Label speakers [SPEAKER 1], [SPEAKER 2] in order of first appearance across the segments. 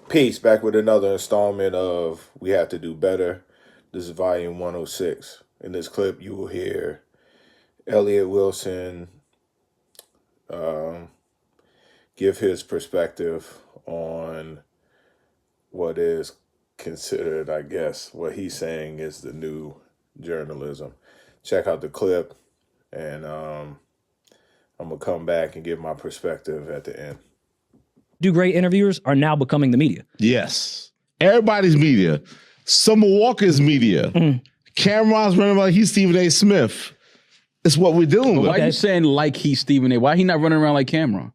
[SPEAKER 1] Peace, back with another installment of We Have to Do Better. This is volume 106. In this clip, you will hear Elliot Wilson um, give his perspective on what is considered, I guess, what he's saying is the new journalism. Check out the clip, and I'm going to come back and give my perspective at the end.
[SPEAKER 2] Do great interviewers are now becoming the media.
[SPEAKER 3] Yes. Everybody's media. Summer Walker's media. Cameron's running like he's Stephen A. Smith. It's what we're dealing with.
[SPEAKER 4] Why are you saying like he's Stephen A? Why he not running around like Cameron?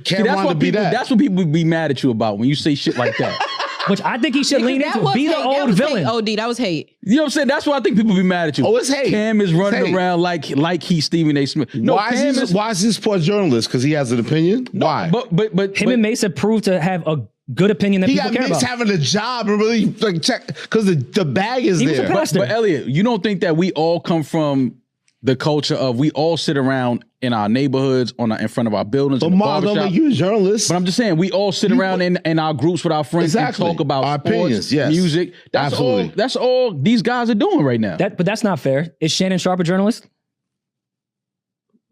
[SPEAKER 3] Cameron to be that.
[SPEAKER 4] That's what people be mad at you about when you say shit like that.
[SPEAKER 2] Which I think he should lean into. Be the old villain.
[SPEAKER 5] OD, that was hate.
[SPEAKER 4] You know what I'm saying? That's why I think people be mad at you.
[SPEAKER 3] Oh, it's hate.
[SPEAKER 4] Cam is running around like he's Stephen A. Smith. No,
[SPEAKER 3] why is he support journalist? Because he has an opinion?
[SPEAKER 4] No,
[SPEAKER 3] why?
[SPEAKER 4] But
[SPEAKER 2] him and Mace have proved to have a good opinion that people care about.
[SPEAKER 3] He got Mace having a job and really like check because the bag is there.
[SPEAKER 4] But Elliot, you don't think that we all come from the culture of we all sit around in our neighborhoods, in front of our buildings,
[SPEAKER 3] but Mom, don't make you a journalist.
[SPEAKER 4] But I'm just saying, we all sit around in our groups with our friends and talk about
[SPEAKER 3] our
[SPEAKER 4] sports,
[SPEAKER 3] opinions, yes.
[SPEAKER 4] music. That's
[SPEAKER 3] absolutely.
[SPEAKER 4] all. That's all these guys are doing right now.
[SPEAKER 2] But that's not fair. Is Shannon Sharp a journalist?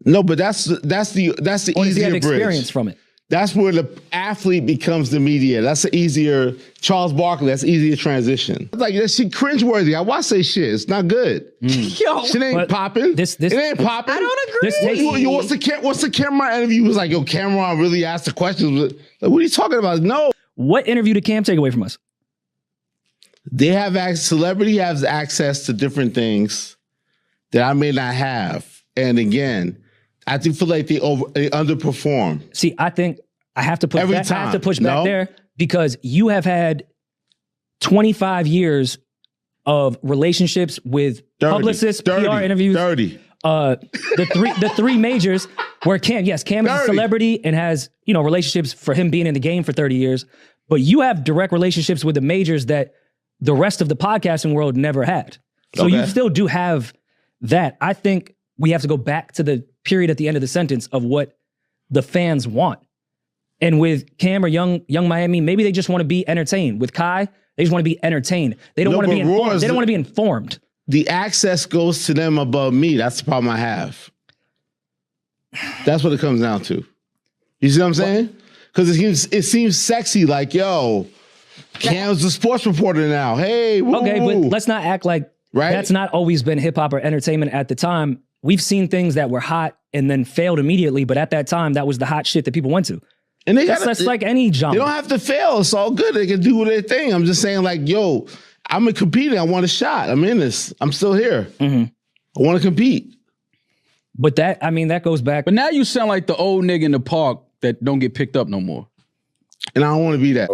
[SPEAKER 3] No, but that's the
[SPEAKER 2] or
[SPEAKER 3] easier
[SPEAKER 2] does he have
[SPEAKER 3] bridge.
[SPEAKER 2] experience from it?
[SPEAKER 3] That's where the athlete becomes the media. That's the easier Charles Barkley. That's easier transition. Like that shit cringeworthy. I watch say shit. It's not good.
[SPEAKER 5] Yo,
[SPEAKER 3] Shit ain't popping. It ain't popping.
[SPEAKER 5] I don't agree.
[SPEAKER 3] What's the Cameron interview? It was like, yo, Cameron really asked the questions. Like, what are you talking about? No.
[SPEAKER 2] What interview did Cam take away from us?
[SPEAKER 3] They have celebrity has access to different things that I may not have. And again, I do feel like they underperform.
[SPEAKER 2] See, I think I have to push
[SPEAKER 3] Every
[SPEAKER 2] back.
[SPEAKER 3] time.
[SPEAKER 2] I have to push back
[SPEAKER 3] No?
[SPEAKER 2] there because you have had 25 years of relationships with publicists, PR interviews.
[SPEAKER 3] 30.
[SPEAKER 2] The three majors where Cam is a
[SPEAKER 3] 30.
[SPEAKER 2] celebrity and has, relationships for him being in the game for 30 years. But you have direct relationships with the majors that the rest of the podcasting world never had. So you still do have that. I think we have to go back to the period at the end of the sentence of what the fans want. And with Cam or Young Miami, maybe they just want to be entertained. With Kai, they just want to be entertained. They don't want to be informed. They don't want to be informed.
[SPEAKER 3] The access goes to them above me. That's the problem I have. That's what it comes down to. You see what I'm saying? Because it seems sexy, like, yo, Cam's a sports reporter now. Hey, woo.
[SPEAKER 2] Okay, but let's not act like that's not always been hip hop or entertainment at the time. We've seen things that were hot and then failed immediately, but at that time, that was the hot shit that people went to.
[SPEAKER 3] And
[SPEAKER 2] that's like any genre.
[SPEAKER 3] They don't have to fail. It's all good. They can do their thing. I'm just saying, like, yo, I'm competing. I want a shot. I'm in this. I'm still here. I want to compete.
[SPEAKER 2] But that goes back.
[SPEAKER 4] But now you sound like the old nigga in the park that don't get picked up no more.
[SPEAKER 3] And I don't want to be that.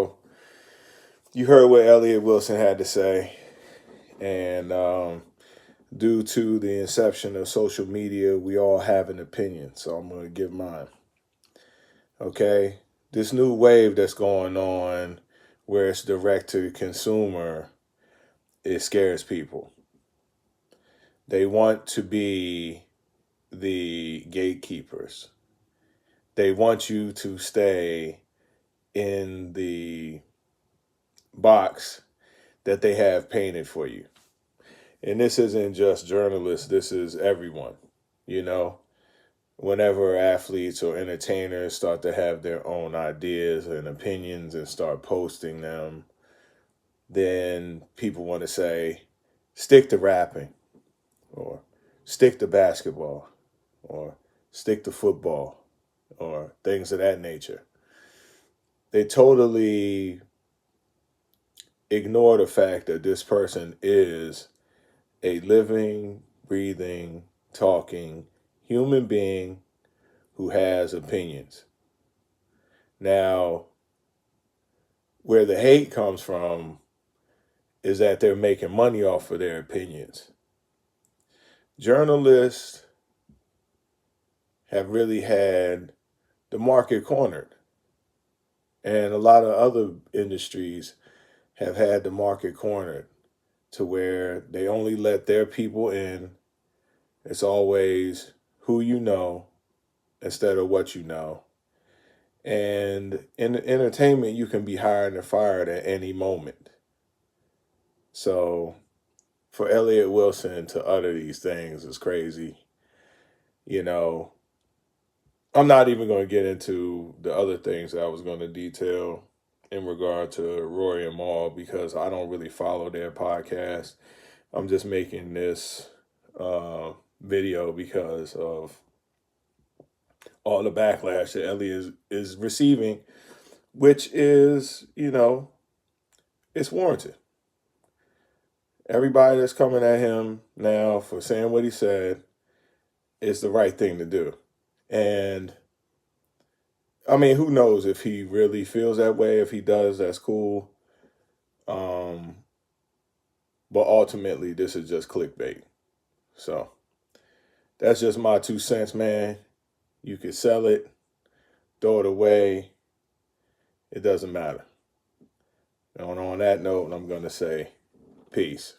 [SPEAKER 1] You heard what Elliot Wilson had to say. And due to the inception of social media, we all have an opinion. So I'm going to give mine. Okay? This new wave that's going on where it's direct to consumer, it scares people. They want to be the gatekeepers. They want you to stay in the box that they have painted for you. And this isn't just journalists, this is everyone. Whenever athletes or entertainers start to have their own ideas and opinions and start posting them, then people want to say, stick to rapping, or stick to basketball, or stick to football, or things of that nature. They totally ignore the fact that this person is a living, breathing, talking human being who has opinions. Now, where the hate comes from is that they're making money off of their opinions. Journalists have really had the market cornered. And a lot of other industries have had the market cornered to where they only let their people in. It's always who you know instead of what you know. And in entertainment, you can be hired and fired at any moment. So for Elliott Wilson to utter these things is crazy. You know, I'm not even going to get into the other things that I was going to detail in regard to Rory and Mal because I don't really follow their podcast. I'm just making this video because of all the backlash that Elliott is receiving, which is, it's warranted. Everybody that's coming at him now for saying what he said is the right thing to do. And I mean, who knows if he really feels that way? If he does, that's cool. But ultimately, this is just clickbait. So that's just my 2 cents, man. You could sell it, throw it away. It doesn't matter. And on that note, I'm going to say peace.